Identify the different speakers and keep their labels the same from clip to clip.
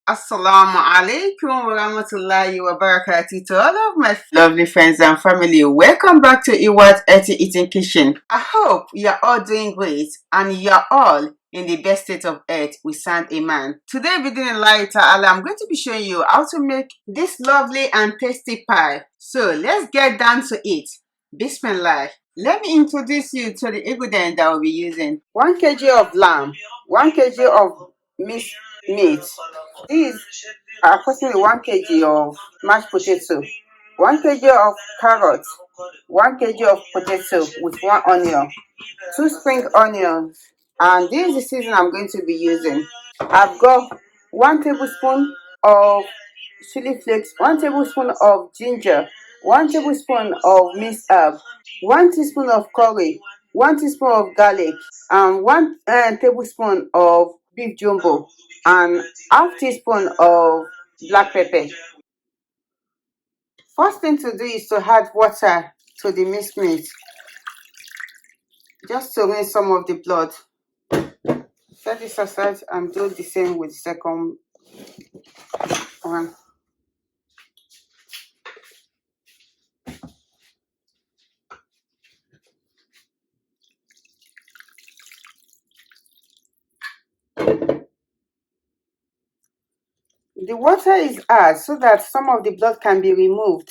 Speaker 1: Assalamu Aleikum wa rahmatullahi wa barakatuh to all of my lovely friends and family. Welcome back to Iwat's Earthy Eating Kitchen. I hope you're all doing great and you're all in the best state of health with Saint Iman. Today, within a light, I'm going to be showing you how to make this lovely and tasty pie. So let's get down to it. Bismillah. Let me introduce you to the ingredients that we'll be using. 1 kg of lamb, 1 kg of minced meat. These are approximately 1 kg of mashed potato, 1 kg of carrots, 1 kg of potato with 1 onion, 2 spring onions, and this is the season I'm going to be using. I've got 1 tablespoon of chili flakes, 1 tablespoon of ginger, 1 tablespoon of minced herb, 1 teaspoon of curry, 1 teaspoon of garlic, and 1 tablespoon of beef jumbo, and half teaspoon of black pepper. First thing to do is to add water to the minced meat, just to rinse some of the blood. Set this aside and do the same with the second one. The water is hard so that some of the blood can be removed.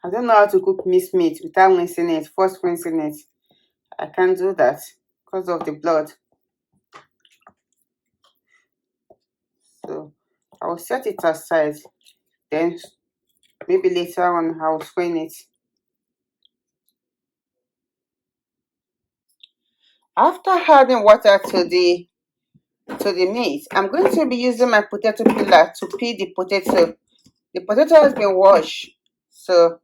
Speaker 1: I don't know how to cook minced meat without rinsing it, first rinsing it. I can't do that because of the blood. So I will set it aside, then maybe later on I will strain it. After adding water to the meat, I'm going to be using my potato peeler to peel the potato. The potato has been washed, so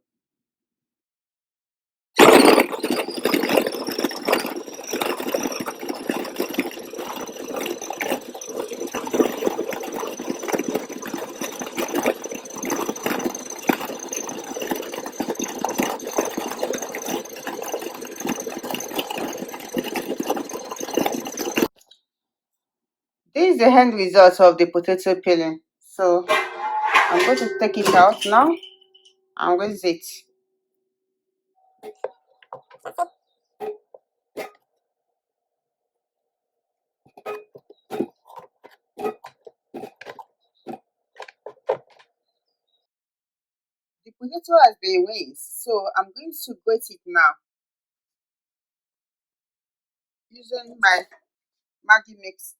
Speaker 1: this is the end result of the potato peeling. So I'm going to take it out now and rinse it. The potato has been rinsed, so I'm going to grate it now using my Maggi mix.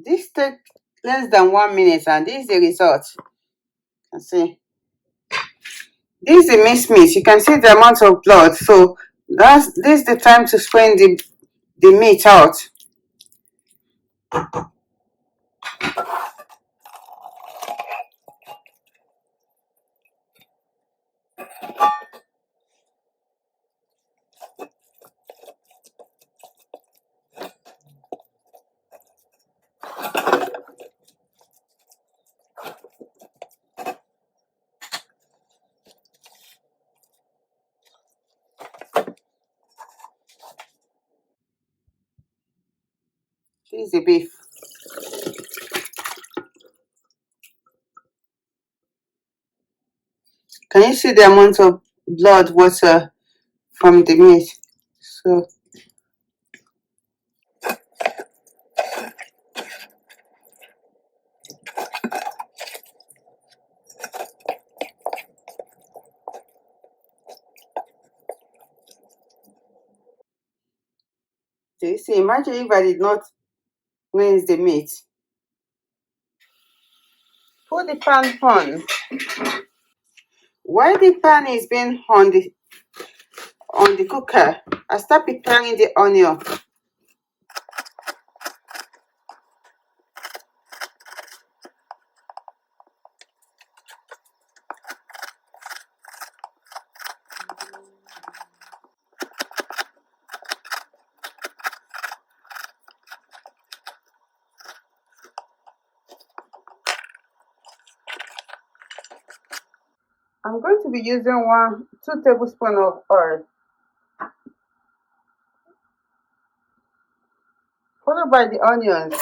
Speaker 1: This takes less than 1 minute, and this is the result. You can see. This is the minced meat. You can see the amount of blood. So this is the time to strain the meat out. This is the beef. Can you see the amount of blood water from the meat? So do you see? Imagine if I did not rinse the meat. Put the pan on. While the pan is being on the cooker, I start preparing the onion. I'm going to be using 2 tablespoons of oil, followed by the onions.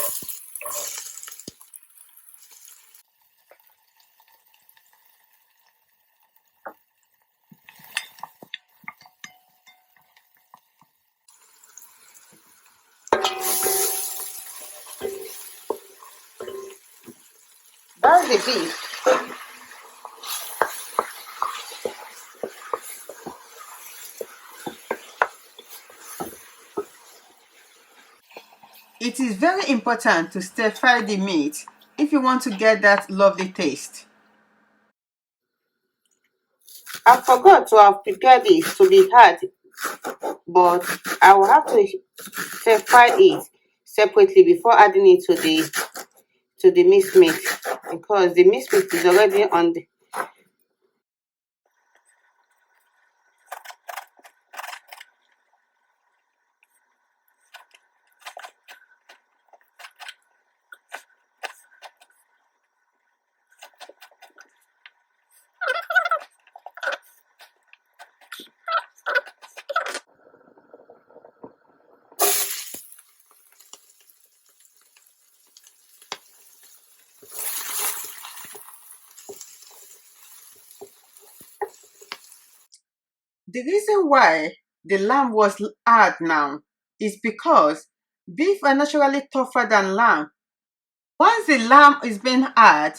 Speaker 1: That's the beef. It is very important to stir fry the meat if you want to get that lovely taste. I forgot to have prepared it to be hard, but I will have to stir fry it separately before adding it to the minced meat, because the minced meat is already on the. The reason why the lamb was hard now is because beef are naturally tougher than lamb. Once the lamb is being hard,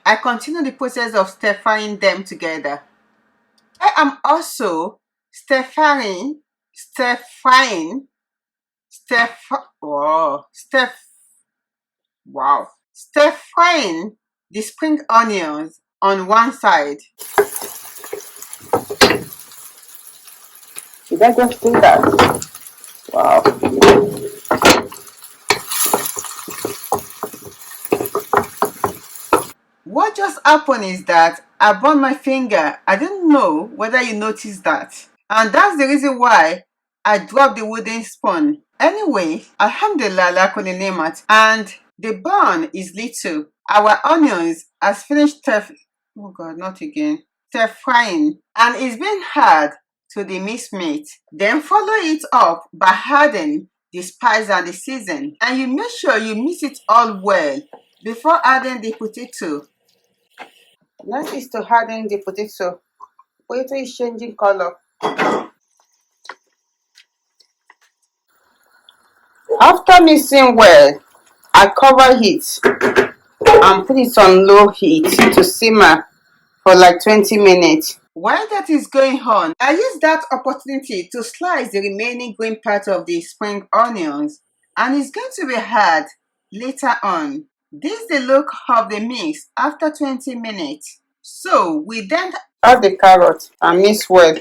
Speaker 1: I continue the process of stir frying them together. I am also stir frying, stir frying, stir fr- oh, stir wow, stir frying the spring onions on one side. Should I just do that? Wow. What just happened is that I burned my finger. I didn't know whether you noticed that. And that's the reason why I dropped the wooden spoon. Anyway, Alhamdulillah, ala kulli ni'mat. And the burn is little. Our onions has finished oh God, not again. Stir frying. And it's been hard to the minced meat. Then follow it up by adding the spice and the season. And you make sure you mix it all well before adding the potato. Next is to harden the potato. Potato is changing color. After mixing well, I cover it and put it on low heat to simmer for like 20 minutes. While that is going on, I use that opportunity to slice the remaining green part of the spring onions, and it's going to be hard later on. This is the look of the mix after 20 minutes. So we then add the carrot and mix well.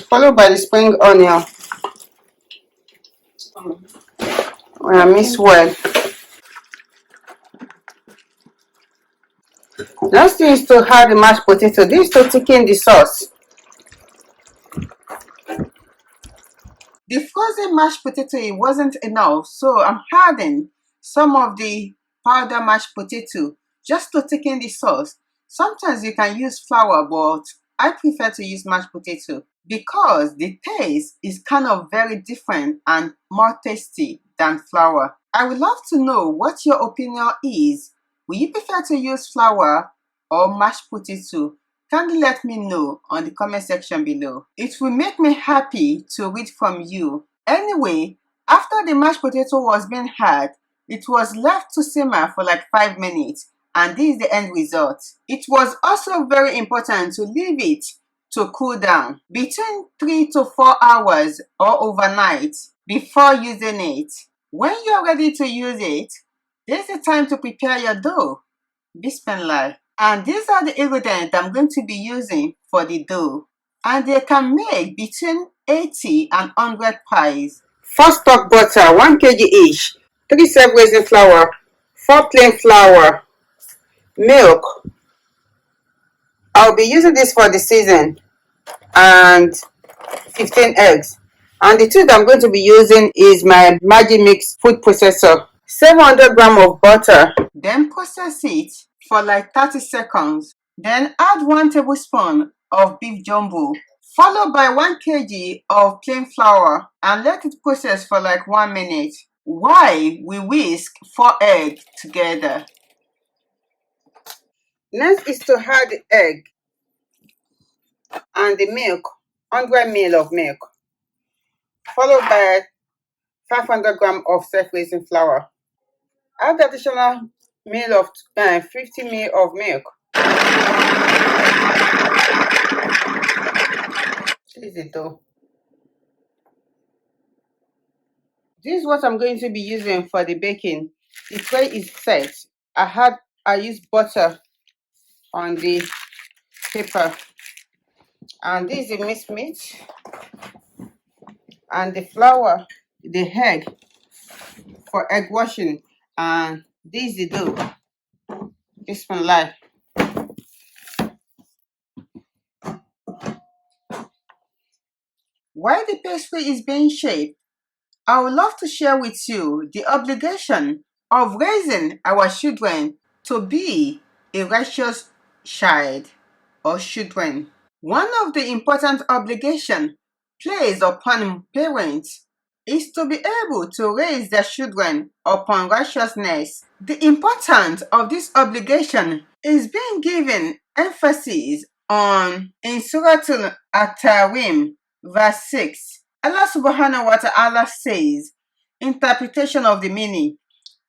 Speaker 1: Followed by the spring onion. Mix well. Next thing is to add the mashed potato. This is to thicken the sauce. The frozen mashed potato, it wasn't enough, so I'm adding some of the powder mashed potato just to thicken the sauce. Sometimes you can use flour, but I prefer to use mashed potato because the taste is kind of very different and more tasty than flour. I would love to know what your opinion is. Will you prefer to use flour or mashed potato? Kindly let me know on the comment section below. It will make me happy to read from you. Anyway, after the mashed potato was being had, it was left to simmer for like 5 minutes, and this is the end result. It was also very important to leave it to cool down between 3 to 4 hours or overnight before using it. When you're ready to use it, this is the time to prepare your dough. Bismillah. And these are the ingredients I'm going to be using for the dough. And they can make between 80 and 100 pies. 4 Stork Butter, 1 kg each. 3 self-raising flour. 4 plain flour. Milk. I'll be using this for the season. And 15 eggs. And the tool that I'm going to be using is my Maggi Mix food processor. 700 grams of butter. Then process it for like 30 seconds. Then add 1 tablespoon of beef jumbo, followed by 1 kg of plain flour, and let it process for like 1 minute while we whisk 4 eggs together. Next is to add the egg and the milk, 100 ml of milk, followed by 500 grams of self-raising flour. Add additional 50 ml of milk. This is it though. This is what I'm going to be using for the baking. The tray is set. I used butter on the paper, and this is the minced meat and the flour, the egg for egg washing, and this is the dough. This one live. While the pastry is being shaped, I would love to share with you the obligation of raising our children to be a righteous child or children. One of the important obligations placed upon parents is to be able to raise their children upon righteousness. The importance of this obligation is being given emphasis on in Surah At-Tahrim, verse 6. Allah subhanahu wa ta'ala says, interpretation of the meaning,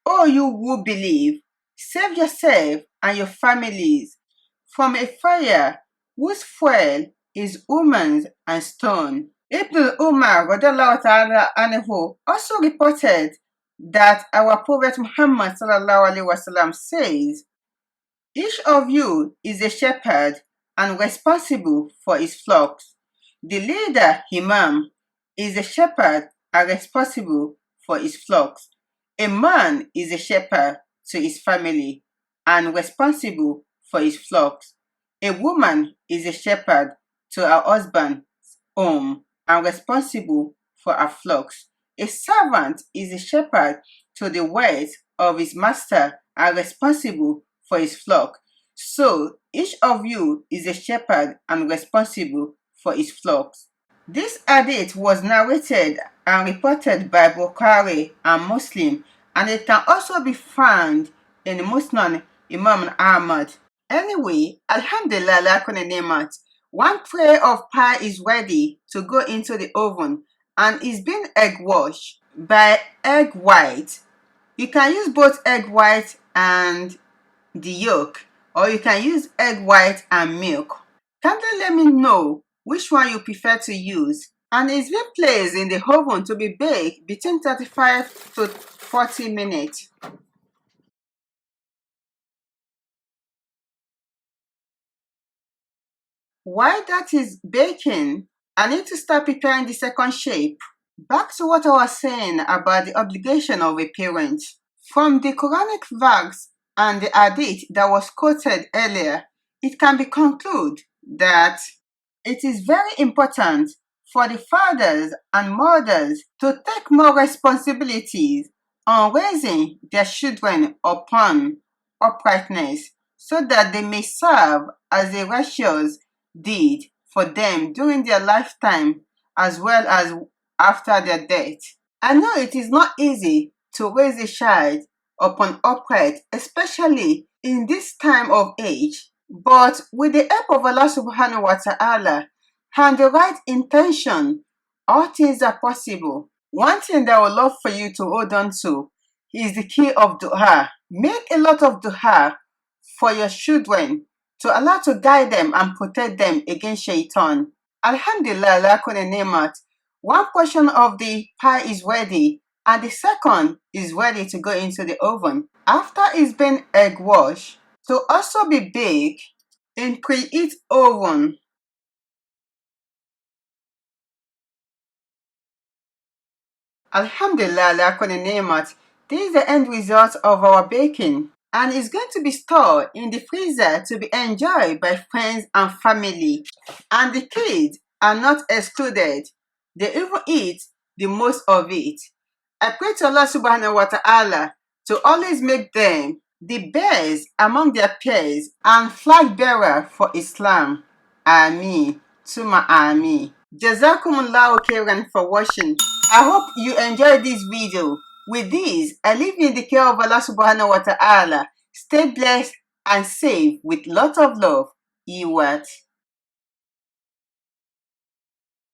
Speaker 1: O you who believe, save yourself and your families from a fire whose fuel is humans and stone. Ibn Umar ta'ala anhu also reported that our Prophet Muhammad sallallahu alaihi wasallam says, each of you is a shepherd and responsible for his flocks. The leader, Imam, is a shepherd and responsible for his flocks. A man is a shepherd to his family and responsible for his flocks. A woman is a shepherd to her husband's home and responsible for her flocks. A servant is a shepherd to the ways of his master and responsible for his flock. So each of you is a shepherd and responsible for his flocks. This hadith was narrated and reported by Bukhari and Muslim, and it can also be found in Musnad Imam Ahmad. Anyway, Alhamdulillah ala kulli ni'mat. One tray of pie is ready to go into the oven and is being egg washed by egg white. You can use both egg white and the yolk, or you can use egg white and milk. Kindly let me know which one you prefer to use, and it's been placed in the oven to be baked between 35 to 40 minutes. While that is baking, I need to start preparing the second shape. Back to what I was saying about the obligation of a parent. From the Quranic verse and the hadith that was quoted earlier, it can be concluded that it is very important for the fathers and mothers to take more responsibilities on raising their children upon uprightness, so that they may serve as a righteous deed for them during their lifetime as well as after their death. I know it is not easy to raise a child upon upright, especially in this time of age, but with the help of Allah subhanahu wa ta'ala and the right intention, all things are possible. One thing that I would love for you to hold on to is the key of dua. Make a lot of dua for your children to Allah to guide them and protect them against shaitan. Alhamdulillah, ala kulli ni'mat. One portion of the pie is ready and the second is ready to go into the oven. After it's been egg washed, to also be baked in preheat oven. Alhamdulillah, ala kulli ni'mat. This is the end result of our baking, and it's going to be stored in the freezer to be enjoyed by friends and family. And the kids are not excluded. They even eat the most of it. I pray to Allah subhanahu wa ta'ala to always make them the best among their peers and flag bearer for Islam. Ameen. Tuma Ameen. Jazakumullahu khairan for watching. I hope you enjoyed this video. With this, I leave you in the care of Allah subhanahu wa ta'ala. Stay blessed and safe with lots of love. Iwat.